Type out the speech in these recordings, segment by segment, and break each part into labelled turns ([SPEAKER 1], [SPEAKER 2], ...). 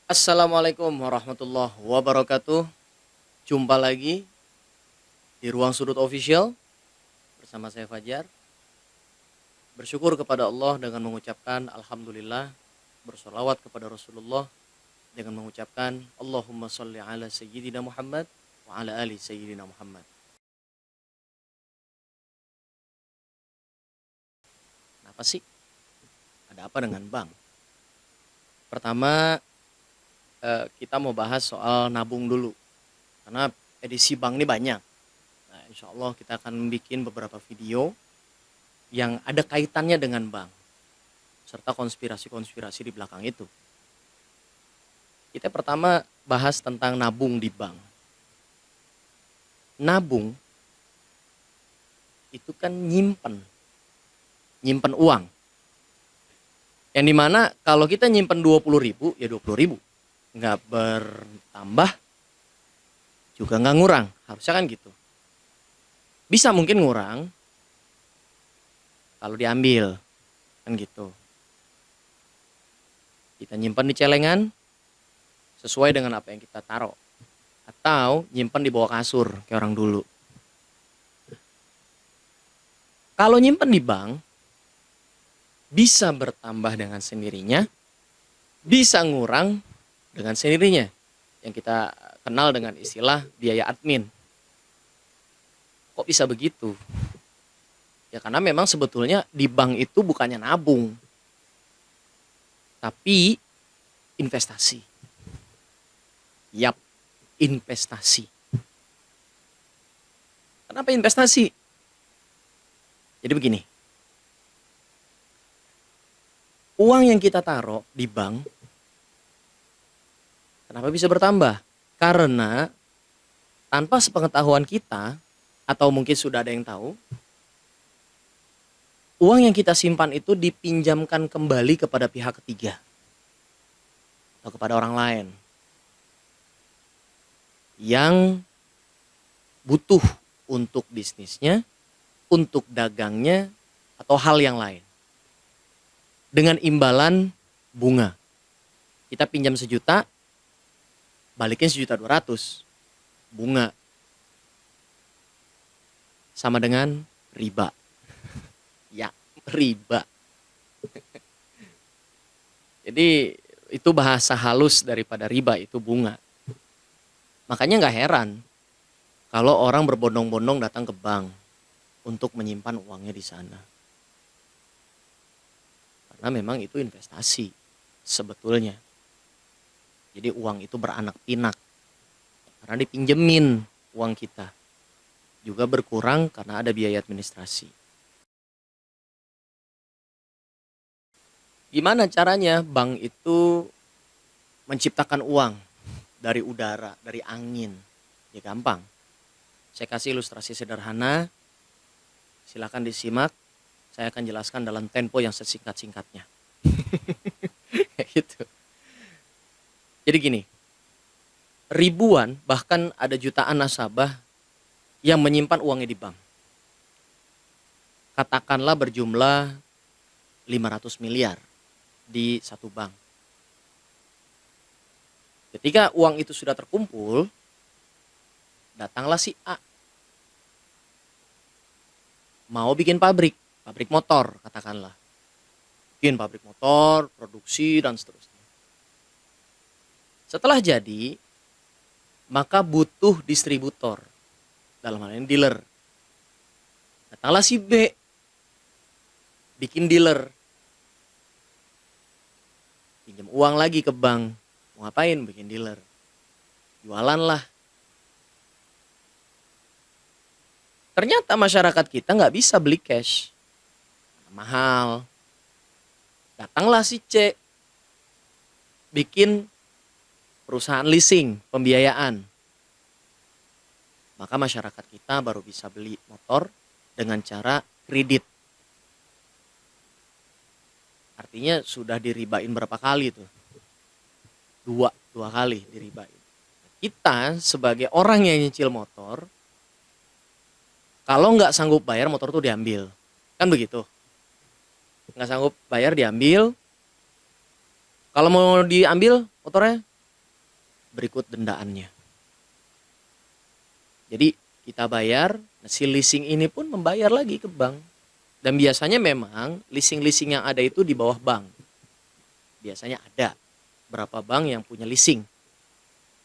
[SPEAKER 1] Assalamualaikum warahmatullahi wabarakatuh. Jumpa lagi di Ruang Sudut Official bersama saya Fajar. Bersyukur kepada Allah dengan mengucapkan Alhamdulillah. Bersolawat kepada Rasulullah dengan mengucapkan Allahumma salli ala Sayyidina Muhammad wa ala ali Sayyidina Muhammad. Kenapa sih? Ada apa dengan bank? Pertama, kita mau bahas soal nabung dulu. Karena edisi bank ini banyak. Nah, insya Allah kita akan bikin beberapa video yang ada kaitannya dengan bank. Serta konspirasi-konspirasi di belakang itu. Kita pertama bahas tentang nabung di bank. Nabung itu kan nyimpen uang. Yang dimana kalau kita nyimpen 20.000 ya 20.000. Nggak bertambah juga nggak ngurang. Harusnya kan gitu. Bisa mungkin ngurang kalau diambil. Kan gitu. Kita nyimpen di celengan sesuai dengan apa yang kita taruh. Atau nyimpen di bawah kasur kayak orang dulu. Kalau nyimpen di bank bisa bertambah dengan sendirinya, bisa ngurang dengan sendirinya. Yang kita kenal dengan istilah biaya admin. Kok bisa begitu? Ya karena memang sebetulnya di bank itu bukannya nabung. Tapi investasi. Yap, investasi. Kenapa investasi? Jadi begini. Uang yang kita taruh di bank, kenapa bisa bertambah? Karena tanpa sepengetahuan kita, atau mungkin sudah ada yang tahu, uang yang kita simpan itu dipinjamkan kembali kepada pihak ketiga. Atau kepada orang lain. Yang butuh untuk bisnisnya, untuk dagangnya, atau hal yang lain. Dengan imbalan bunga. Kita pinjam 1 juta, balikin 1.200.000. Bunga. Sama dengan riba. Ya, riba. Jadi itu bahasa halus daripada riba, itu bunga. Makanya nggak heran kalau orang berbondong-bondong datang ke bank untuk menyimpan uangnya di sana. Karena memang itu investasi sebetulnya. Jadi uang itu beranak pinak. Karena dipinjemin uang kita. Juga berkurang karena ada biaya administrasi. Gimana caranya bank itu menciptakan uang dari udara, dari angin? Ya gampang. Saya kasih ilustrasi sederhana. Silakan disimak. Saya akan jelaskan dalam tempo yang sesingkat-singkatnya. Gitu. Jadi gini, ribuan bahkan ada jutaan nasabah yang menyimpan uangnya di bank. Katakanlah berjumlah 500 miliar di satu bank. Ketika uang itu sudah terkumpul, datanglah si A. Mau bikin pabrik motor katakanlah. Bikin pabrik motor, produksi dan seterusnya. Setelah jadi, maka butuh distributor. Dalam hal ini dealer. Datanglah si B. Bikin dealer. Pinjam uang lagi ke bank. Mau ngapain? Bikin dealer. Jualan lah. Ternyata masyarakat kita nggak bisa beli cash. Mahal. Datanglah si C. Bikin perusahaan leasing, pembiayaan. Maka masyarakat kita baru bisa beli motor dengan cara kredit. Artinya sudah diribain berapa kali tuh? Dua kali diribain. Kita sebagai orang yang nyicil motor, kalau nggak sanggup bayar motor tuh diambil. Kan begitu. Nggak sanggup bayar diambil. Kalau mau diambil motornya berikut dendaannya. Jadi kita bayar, si leasing ini pun membayar lagi ke bank. Dan biasanya memang leasing-leasing yang ada itu di bawah bank. Biasanya ada berapa bank yang punya leasing.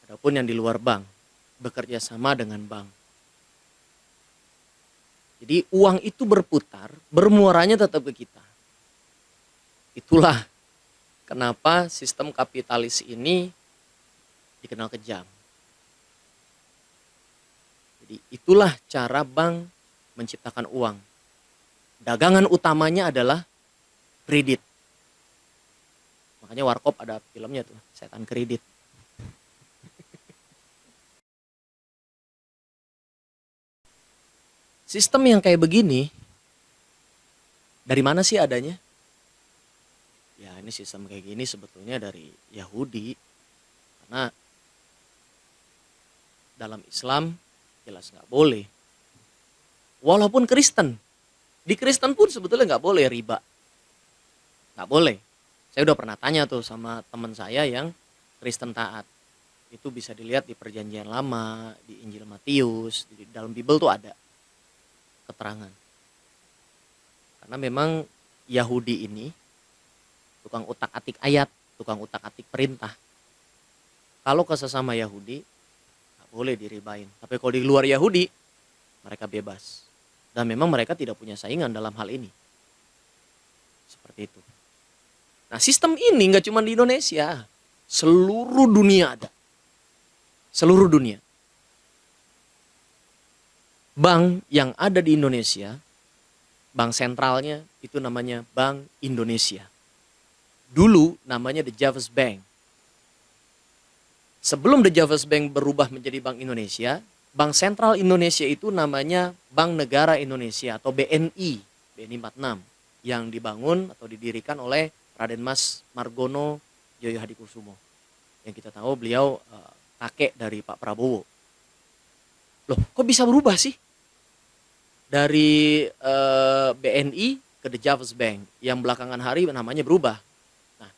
[SPEAKER 1] Adapun yang di luar bank, bekerja sama dengan bank. Jadi uang itu berputar, bermuaranya tetap ke kita. Itulah kenapa sistem kapitalis ini dikenal kejam. Jadi itulah cara bank menciptakan uang. Dagangan utamanya adalah kredit. Makanya Warkop ada filmnya tuh, Setan Kredit. Sistem yang kayak begini, dari mana sih adanya? Ya ini sistem kayak gini sebetulnya dari Yahudi. Karena dalam Islam jelas nggak boleh. Walaupun Kristen, di Kristen pun sebetulnya nggak boleh riba. Nggak boleh. Saya udah pernah tanya tuh sama teman saya yang Kristen taat. Itu bisa dilihat di Perjanjian Lama, di Injil Matius, di dalam Bible tuh ada keterangan. Karena memang Yahudi ini tukang utak-atik ayat, tukang utak-atik perintah. Kalau ke sesama Yahudi nggak boleh diribain. Tapi kalau di luar Yahudi mereka bebas. Dan memang mereka tidak punya saingan dalam hal ini. Seperti itu. Nah sistem ini nggak cuma di Indonesia, seluruh dunia ada. Seluruh dunia. Bank yang ada di Indonesia, bank sentralnya itu namanya Bank Indonesia. Dulu namanya The Javas Bank. Sebelum The Javas Bank berubah menjadi Bank Indonesia, Bank Sentral Indonesia itu namanya Bank Negara Indonesia atau BNI, BNI 46, yang dibangun atau didirikan oleh Raden Mas Margono Joyo Hadikusumo. Yang kita tahu beliau kakek dari Pak Prabowo. Loh, kok bisa berubah sih? Dari BNI ke The Javas Bank yang belakangan hari namanya berubah. Nah,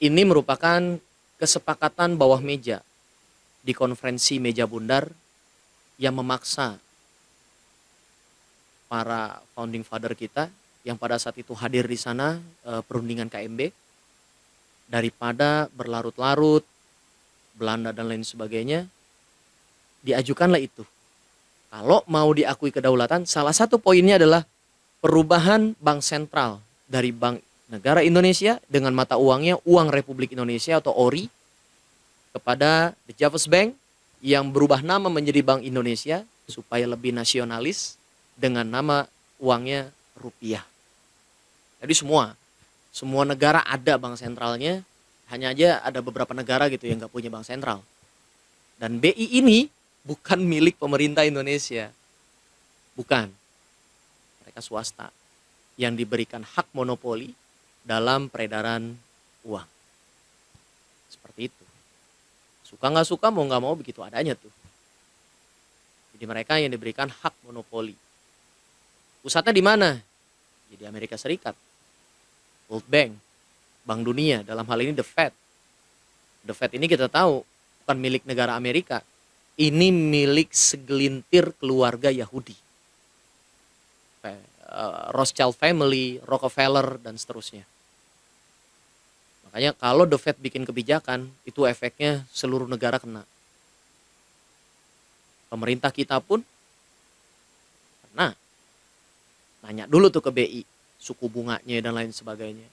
[SPEAKER 1] ini merupakan kesepakatan bawah meja di konferensi meja bundar yang memaksa para founding father kita yang pada saat itu hadir di sana perundingan KMB, daripada berlarut-larut Belanda dan lain sebagainya, diajukanlah itu. Kalau mau diakui kedaulatan, salah satu poinnya adalah perubahan bank sentral dari Bank Negara Indonesia dengan mata uangnya Uang Republik Indonesia atau ORI kepada The Javas Bank yang berubah nama menjadi Bank Indonesia supaya lebih nasionalis dengan nama uangnya rupiah. Jadi semua negara ada bank sentralnya, hanya aja ada beberapa negara gitu yang nggak punya bank sentral. Dan BI ini bukan milik pemerintah Indonesia. Bukan. Mereka swasta yang diberikan hak monopoli dalam peredaran uang. Seperti itu. Suka nggak suka, mau nggak mau begitu adanya tuh. Jadi mereka yang diberikan hak monopoli. Pusatnya di mana? Di Amerika Serikat. World Bank, Bank Dunia, dalam hal ini The Fed. The Fed ini kita tahu bukan milik negara Amerika. Ini milik segelintir keluarga Yahudi. Rothschild family, Rockefeller, dan seterusnya. Makanya kalau The Fed bikin kebijakan, itu efeknya seluruh negara kena. Pemerintah kita pun kena. Nanya dulu tuh ke BI, suku bunganya dan lain sebagainya.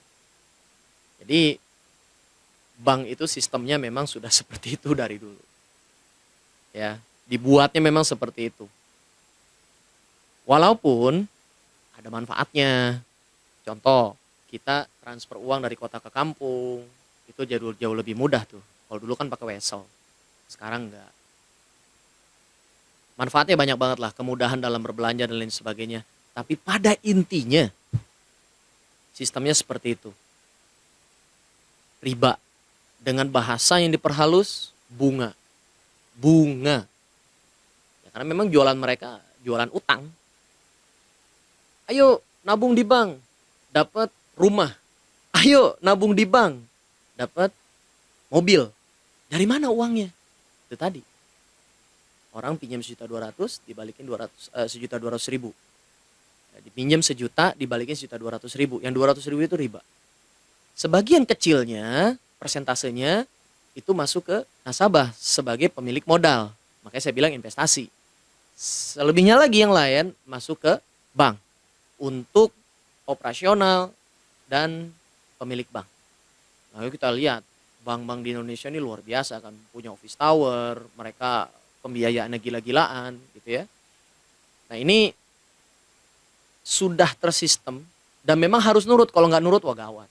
[SPEAKER 1] Jadi bank itu sistemnya memang sudah seperti itu dari dulu. Ya, dibuatnya memang seperti itu. Walaupun ada manfaatnya. Contoh, kita transfer uang dari kota ke kampung, itu jauh lebih mudah tuh. Kalau dulu kan pakai wesel, sekarang enggak. Manfaatnya banyak banget lah, kemudahan dalam berbelanja dan lain sebagainya. Tapi pada intinya, sistemnya seperti itu. Riba, dengan bahasa yang diperhalus, bunga. Bunga. Ya, karena memang jualan mereka, jualan utang. Ayo nabung di bank, dapat rumah. Ayo nabung di bank, dapat mobil. Dari mana uangnya? Itu tadi. Orang pinjam 1.200.000 dibalikin 1.200.000. Dipinjam 1 juta dibalikin 1.200.000. Yang 200.000 itu riba. Sebagian kecilnya, persentasenya itu masuk ke nasabah sebagai pemilik modal. Makanya saya bilang investasi. Selebihnya lagi yang lain masuk ke bank untuk operasional dan pemilik bank. Nah, kita lihat bank-bank di Indonesia ini luar biasa kan, punya office tower, mereka pembiayaannya gila-gilaan gitu ya. Nah, ini sudah tersistem dan memang harus nurut, kalau nggak nurut wah gawat.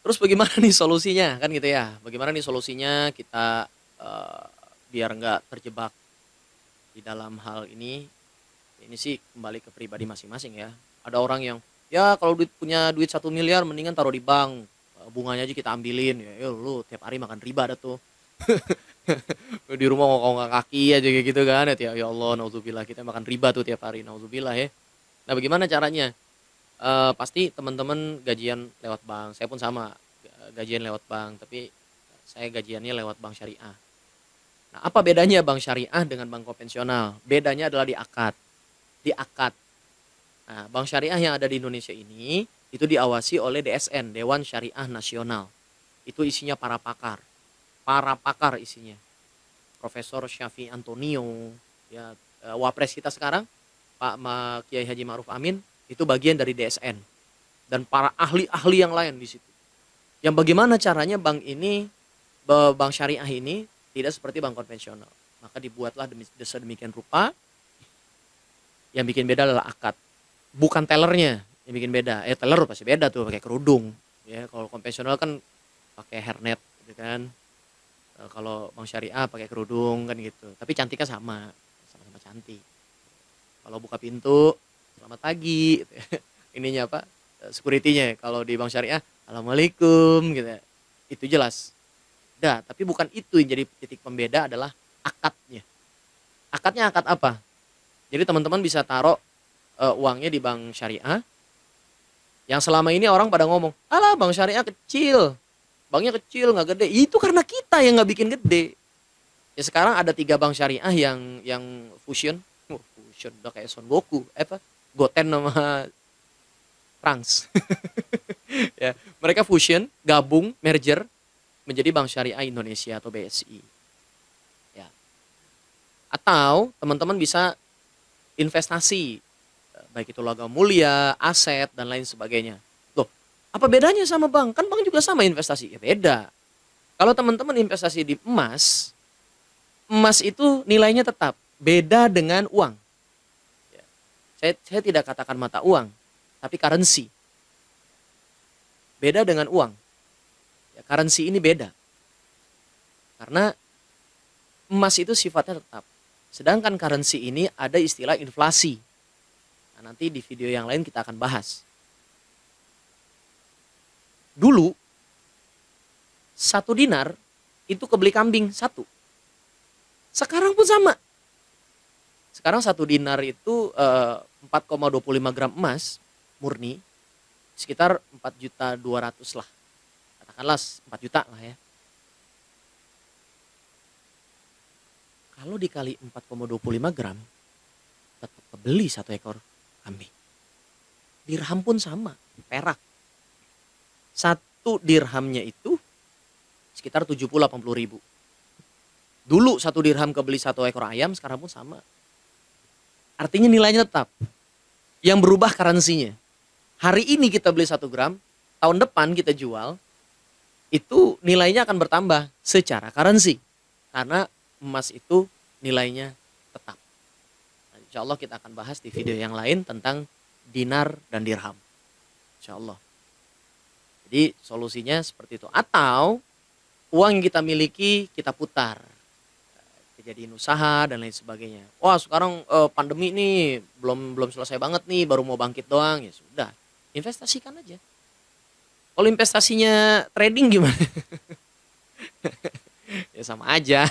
[SPEAKER 1] Terus bagaimana nih solusinya kan gitu ya? Bagaimana nih solusinya kita biar nggak terjebak di dalam hal ini? Ini sih kembali ke pribadi masing-masing ya. Ada orang yang ya kalau punya duit 1 miliar mendingan taruh di bank, bunganya aja kita ambilin ya. Lu tiap hari makan riba dah tuh. Di rumah ngokok kaki aja kayak gitu kan ya. Ya Allah, nauzubillah, kita makan riba tuh tiap hari, nauzubillah ya. Nah, bagaimana caranya? Pasti teman-teman gajian lewat bank. Saya pun sama, gajian lewat bank, tapi saya gajiannya lewat bank syariah. Nah, apa bedanya bank syariah dengan bank konvensional? Bedanya adalah di akad. Di akad. Nah, bank syariah yang ada di Indonesia ini itu diawasi oleh DSN, Dewan Syariah Nasional. Itu isinya para pakar. Para pakar isinya. Profesor Syafi Antonio, ya, wapres kita sekarang Pak Kiai Haji Ma'ruf Amin itu bagian dari DSN dan para ahli-ahli yang lain di situ. Yang bagaimana caranya bank syariah ini tidak seperti bank konvensional. Maka dibuatlah sedemikian rupa. Yang bikin beda adalah akad, bukan tellernya yang bikin beda. Teller pasti beda tuh, pakai kerudung. Ya, kalau konvensional kan pakai hairnet, gitu kan. Kalau bank syariah pakai kerudung kan gitu. Tapi cantiknya sama-sama cantik. Kalau buka pintu, selamat pagi. Gitu ya. Ininya apa? Security-nya. Kalau di bank syariah, assalamualaikum, gitu. Itu jelas. Dah, tapi bukan itu yang jadi titik pembeda, adalah akadnya. Akadnya akad apa? Jadi teman-teman bisa taruh uangnya di bank syariah. Yang selama ini orang pada ngomong, alah bank syariah kecil, banknya kecil nggak gede. Itu karena kita yang nggak bikin gede. Ya sekarang ada 3 bank syariah yang fusion, fusion udah kayak Son Goku, apa? Goten sama Trunks. Ya, mereka fusion, gabung, merger menjadi Bank Syariah Indonesia atau BSI. Ya. Atau teman-teman bisa investasi, baik itu logam mulia, aset, dan lain sebagainya. Loh, apa bedanya sama bank? Kan bank juga sama investasi. Ya beda. Kalau teman-teman investasi di emas, emas itu nilainya tetap. Beda dengan uang. Ya. Saya tidak katakan mata uang, tapi currency. Beda dengan uang. Ya, currency ini beda. Karena emas itu sifatnya tetap. Sedangkan currency ini ada istilah inflasi. Nah, nanti di video yang lain kita akan bahas. Dulu 1 dinar itu kebeli kambing 1. Sekarang pun sama. Sekarang 1 dinar itu 4,25 gram emas murni, sekitar 4.200.000 lah. Katakanlah 4 juta lah ya. Kalau dikali 4,25 gram, tetap kebeli 1 ekor kambing. Dirham pun sama, perak. 1 dirhamnya itu sekitar 70-80 ribu. Dulu 1 dirham kebeli 1 ekor ayam, sekarang pun sama. Artinya nilainya tetap. Yang berubah currency-nya. Hari ini kita beli 1 gram, tahun depan kita jual, itu nilainya akan bertambah secara currency. Karena emas itu nilainya tetap. Nah, insya Allah kita akan bahas di video yang lain tentang dinar dan dirham. Insya Allah. Jadi solusinya seperti itu. Atau uang yang kita miliki kita putar. Jadiin usaha dan lain sebagainya. Wah sekarang pandemi nih belum selesai banget nih, baru mau bangkit doang. Ya sudah, investasikan aja. Kalau investasinya trading gimana? Ya sama aja.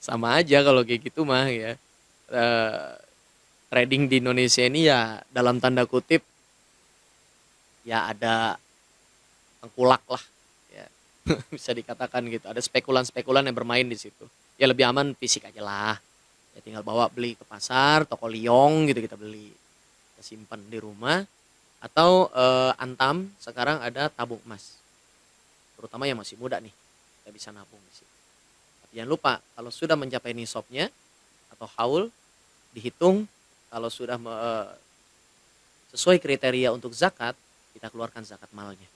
[SPEAKER 1] Sama aja kalau kayak gitu mah ya. Trading di Indonesia ini ya dalam tanda kutip ya ada tengkulak lah, ya. Bisa dikatakan gitu. Ada spekulan-spekulan yang bermain di situ. Ya lebih aman fisik aja lah. Ya tinggal bawa beli ke pasar, toko liong gitu kita beli. Kita simpan di rumah atau antam sekarang ada tabung emas. Terutama yang masih muda nih. Kita bisa nabung di situ. Tapi jangan lupa kalau sudah mencapai nisabnya atau haul dihitung kalau sudah sesuai kriteria untuk zakat, kita keluarkan zakat malnya.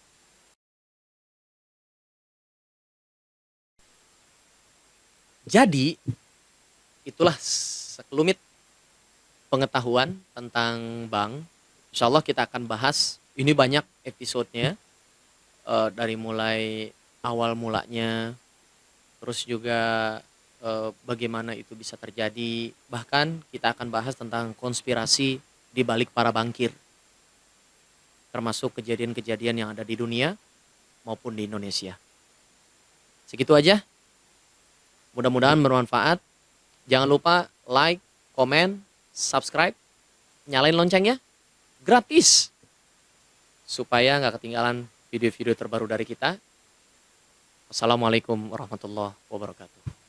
[SPEAKER 1] Jadi, itulah sekelumit pengetahuan tentang bank. Insya Allah kita akan bahas, ini banyak episodenya, dari mulai awal mulanya, terus juga bagaimana itu bisa terjadi. Bahkan kita akan bahas tentang konspirasi di balik para bankir, termasuk kejadian-kejadian yang ada di dunia maupun di Indonesia. Segitu aja. Mudah-mudahan bermanfaat. Jangan lupa like, komen, subscribe, nyalain loncengnya, gratis. Supaya nggak ketinggalan video-video terbaru dari kita. Wassalamualaikum warahmatullahi wabarakatuh.